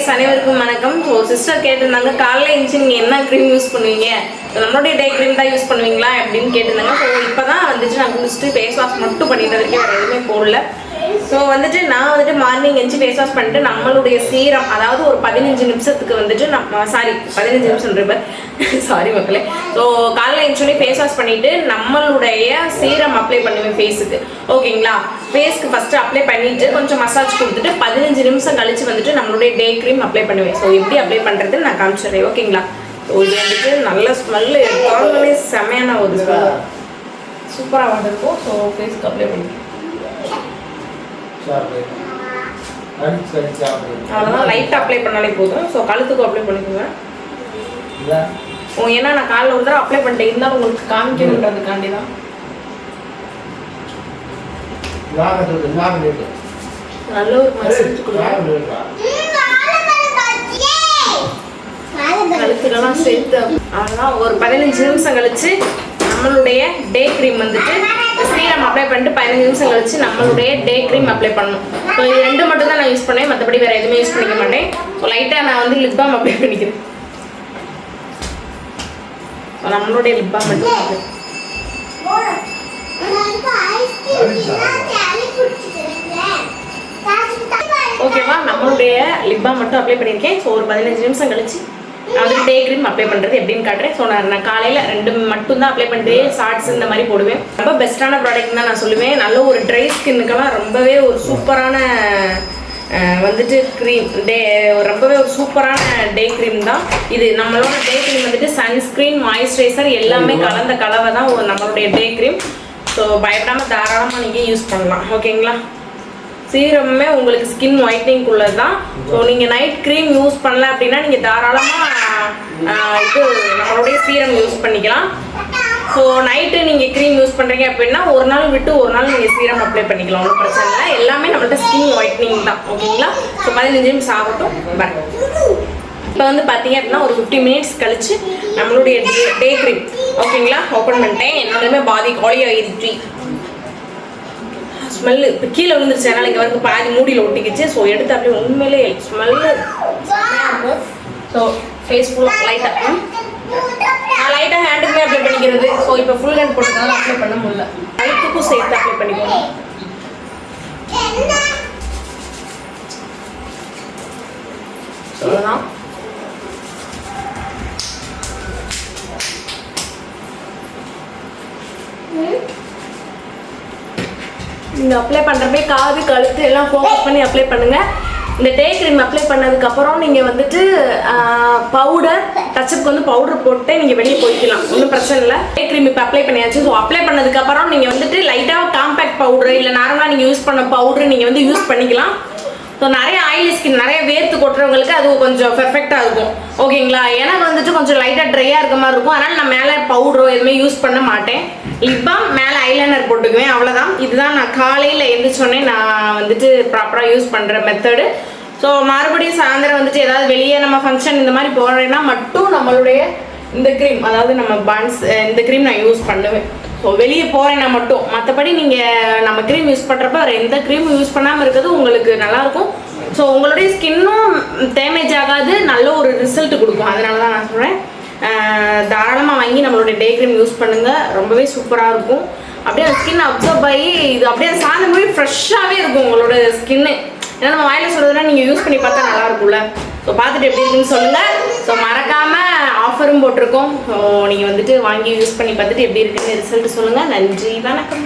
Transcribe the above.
Guys, அனைவருக்கும் வணக்கம். So sister கேட்டிருந்தாங்க, காலையில் எழுந்துச்சு நீங்கள் என்ன க்ரீம் யூஸ் பண்ணுவீங்க, நம்மளுடைய டே க்ரீம் தான் யூஸ் பண்ணுவீங்களா அப்படின்னு கேட்டிருந்தாங்க. ஸோ இப்போ தான் வந்துட்டு நான் குளிச்சுட்டு ஃபேஸ் வாஷ் மட்டும் பண்ணிட்டு இருக்கேன், வேறு எதுவுமே போடல. ஸோ வந்துட்டு நான் வந்துட்டு மார்னிங் எழுந்து ஃபேஸ் வாஷ் பண்ணிட்டு நம்மளுடைய சீரம், அதாவது ஒரு 15 நிமிஷத்துக்கு வந்துட்டு 15 நிமிஷம் சாரி மக்களே. ஸோ காலையில் எழுந்து ஃபேஸ் வாஷ் பண்ணிவிட்டு நம்மளுடைய சீரம் அப்ளை பண்ணுவேன் ஃபேஸுக்கு, ஓகேங்களா. ஃபேஸ்க்கு ஃபஸ்ட்டு அப்ளை பண்ணிவிட்டு கொஞ்சம் மசாஜ் கொடுத்துட்டு 15 நிமிஷம் கழிச்சு வந்துட்டு நம்மளுடைய டே க்ரீம் அப்ளை பண்ணுவேன். ஸோ எப்படி அப்ளை பண்ணுறதுன்னு நான் காமிச்சிடுறேன், ஓகேங்களா. ஸோ இது வந்துட்டு நல்ல ஸ்மெல்லு, தொடர்ந்து செமையான ஒரு ஸ்மெல், சூப்பராக வந்துருக்கும். ஸோ ஃபேஸ்க்கு அப்ளை பண்ணிக்கிறேன். அவ்வளோதான், லைட்டாக அப்ளை பண்ணாலே போதும். ஸோ கழுத்துக்கு அப்ளை பண்ணிக்கோங்க. ஏன்னா நான் காலைல ஒரு தடவை அப்ளை பண்ணிட்டேன், இருந்தாலும் உங்களுக்கு காமிக்கணுன்றதுக்காண்டி தான். நல்ல ஒரு மசாஜ் கொடுங்க கழுத்துக்கெல்லாம் சேர்த்து. அவ்வளோதான், ஒரு 15 நிமிஷம் கழிச்சு நம்மளுடைய டே க்ரீம் வந்துட்டு சீரம் அப்ளை பண்ணிட்டு 15 நிமிஷம் கழிச்சு நம்மளுடைய டே க்ரீம் அப்ளை பண்ணணும். ஸோ இது ரெண்டு மட்டும் தான் நான் யூஸ் பண்ணேன், மற்றபடி வேறு எதுவுமே யூஸ் பண்ணிக்க மாட்டேன். ஸோ லைட்டாக நான் வந்து லிப் பாம் அப்ளை பண்ணிக்கிறேன். ஸோ நம்மளுடைய லிப் பாம் மட்டும் ஓகேவா, நம்மளுடைய லிப் பாம் மட்டும் அப்ளை பண்ணியிருக்கேன். ஸோ ஒரு 15 நிமிஷம் கழிச்சு நான் வந்து டே க்ரீம் அப்ளை பண்ணுறது எப்படின்னு காட்டுறேன். ஸோ நான் காலையில் 2 மட்டும் தான் அப்ளை பண்ணிட்டு ஷார்ட்ஸ் இந்த மாதிரி போடுவேன். ரொம்ப பெஸ்ட்டான ப்ராடக்ட் தான் நான் சொல்லுவேன். நல்ல ஒரு ட்ரை ஸ்கின்னுக்கெல்லாம் ரொம்பவே ஒரு சூப்பரான வந்துட்டு க்ரீம், ரொம்பவே ஒரு சூப்பரான டே க்ரீம் தான் இது. நம்மளோட டே க்ரீம் வந்துட்டு சன்ஸ்க்ரீன், மாய்ஸ்சரைசர் எல்லாமே கலந்த கலவை தான் நம்மளுடைய டே க்ரீம். ஸோ பயப்படாமல் தாராளமாக நீங்கள் யூஸ் பண்ணலாம், ஓகேங்களா. சீரமே உங்களுக்கு ஸ்கின் ஒயிட்னிங்குள்ளது தான். ஸோ நீங்கள் நைட் க்ரீம் யூஸ் பண்ணல அப்படின்னா நீங்கள் தாராளமாக இது நம்மளுடைய சீரம் யூஸ் பண்ணிக்கலாம். ஸோ நைட்டு நீங்கள் க்ரீம் யூஸ் பண்ணுறீங்க அப்படின்னா ஒரு நாள் விட்டு ஒரு நாள் நீங்கள் சீரம் அப்ளை பண்ணிக்கலாம், ஒன்றும் பிரச்சனை இல்லை. எல்லாமே நம்மள்ட்ட ஸ்கின் ஒயிட்னிங் தான், ஓகேங்களா. ஸோ 15 நிமிஷம் ஆகட்டும். பாருங்க, இப்போ வந்து பார்த்தீங்க அப்படின்னா ஒரு 50 மினிட்ஸ் கழிச்சு நம்மளுடைய டே க்ரீம், ஓகேங்களா, ஓப்பன் பண்ணிட்டேன். என்னோடமே பாதி காலி ஆகிடுச்சு. ஸ்மெல்லு இப்போ கீழே விழுந்துருச்சு, அதனால் இங்கே வந்து பாதி மூடியில் ஒட்டிக்கிச்சு. ஸோ எடுத்து அப்படியே உண்மையிலே ஸ்மெல்லு இருக்கும். ஸோ ஃபேஸ் ஃபுல்லாக லைட்டாக நான் லைட்டாக ஹேண்டுக்குமே அப்ளை பண்ணிக்கிறது. ஸோ இப்போ ஃபுல் ஹேண்ட் போட்டதுனால அப்ளை பண்ண முடியல, லைட்டுக்கும் சேர்த்து அப்ளை பண்ணிக்கணும். சொல்லலாம் நீங்கள் அப்ளை பண்ணுறப்பே காது கழுத்து எல்லாம் ஃபோக்கஸ் பண்ணி அப்ளை பண்ணுங்கள். இந்த டே க்ரீம் அப்ளை பண்ணதுக்கப்புறம் நீங்கள் வந்துட்டு பவுடர் டச்சப்புக்கு வந்து பவுடர் போட்டு நீங்கள் வெளியே போய்க்கலாம், ஒன்றும் பிரச்சனை இல்லை. டே க்ரீம் இப்போ அப்ளை பண்ணியாச்சு. ஸோ அப்ளை பண்ணதுக்கப்புறம் நீங்கள் வந்துட்டு லைட்டாக காம்பேக்ட் பவுடரு இல்லை நார்மலாக நீங்கள் யூஸ் பண்ண பவுடரு நீங்கள் வந்து யூஸ் பண்ணிக்கலாம். ஸோ நிறைய ஆயிலி ஸ்கின், நிறைய வேர்த்து கொட்டுறவங்களுக்கு அது கொஞ்சம் பெர்ஃபெக்டாக இருக்கும், ஓகேங்களா. எனக்கு வந்துட்டு கொஞ்சம் லைட்டாக ட்ரையாக இருக்க மாதிரி இருக்கும், அதனால் நான் மேலே பவுடரோ எதுவுமே யூஸ் பண்ண மாட்டேன். லிப் பாம், மேலே ஐலைனர் போட்டுக்குவேன், அவ்வளோதான். இதுதான் நான் காலையில் எழுந்திரிச்சோடனே நான் வந்துட்டு ப்ராப்பராக யூஸ் பண்ணுற மெத்தடு. ஸோ மறுபடியும் சாயந்தரம் வந்துட்டு ஏதாவது வெளியே நம்ம ஃபங்க்ஷன் இந்த மாதிரி போகிறேன்னா மட்டும் நம்மளுடைய இந்த க்ரீம், அதாவது நம்ம பான்ஸ் இந்த க்ரீம் நான் யூஸ் பண்ணுவேன். ஸோ வெளியே போகிறேன்னா மட்டும், மற்றபடி நீங்கள் நம்ம க்ரீம் யூஸ் பண்ணுறப்ப வேறு எந்த க்ரீமும் யூஸ் பண்ணாமல் இருக்கிறது உங்களுக்கு நல்லாயிருக்கும். ஸோ உங்களுடைய ஸ்கின்னும் டேமேஜ் ஆகாது, நல்ல ஒரு ரிசல்ட் கொடுக்கும். அதனால தான் நான் சொல்கிறேன், தாராளமாக வாங்கி நம்மளுடைய டே க்ரீம் யூஸ் பண்ணுங்கள், ரொம்பவே சூப்பராக இருக்கும். அப்படியே ஸ்கின் அப்சர்வ் ஆகி இது அப்படியே சாயந்தரம் போய் ஃப்ரெஷ்ஷாகவே இருக்கும் உங்களோட ஸ்கின்னு. ஏன்னா நம்ம வாயில் சொல்கிறதுனா நீங்கள் யூஸ் பண்ணி பார்த்தா நல்லா இருக்கும்ல. ஸோ பார்த்துட்டு எப்படி இருக்குன்னு சொல்லுங்கள். ஸோ மறக்காமல் ஆஃபரும் போட்டிருக்கோம். ஸோ நீங்கள் வந்துட்டு வாங்கி யூஸ் பண்ணி பார்த்துட்டு எப்படி இருக்குன்னு ரிசல்ட் சொல்லுங்கள். நன்றி, வணக்கம்.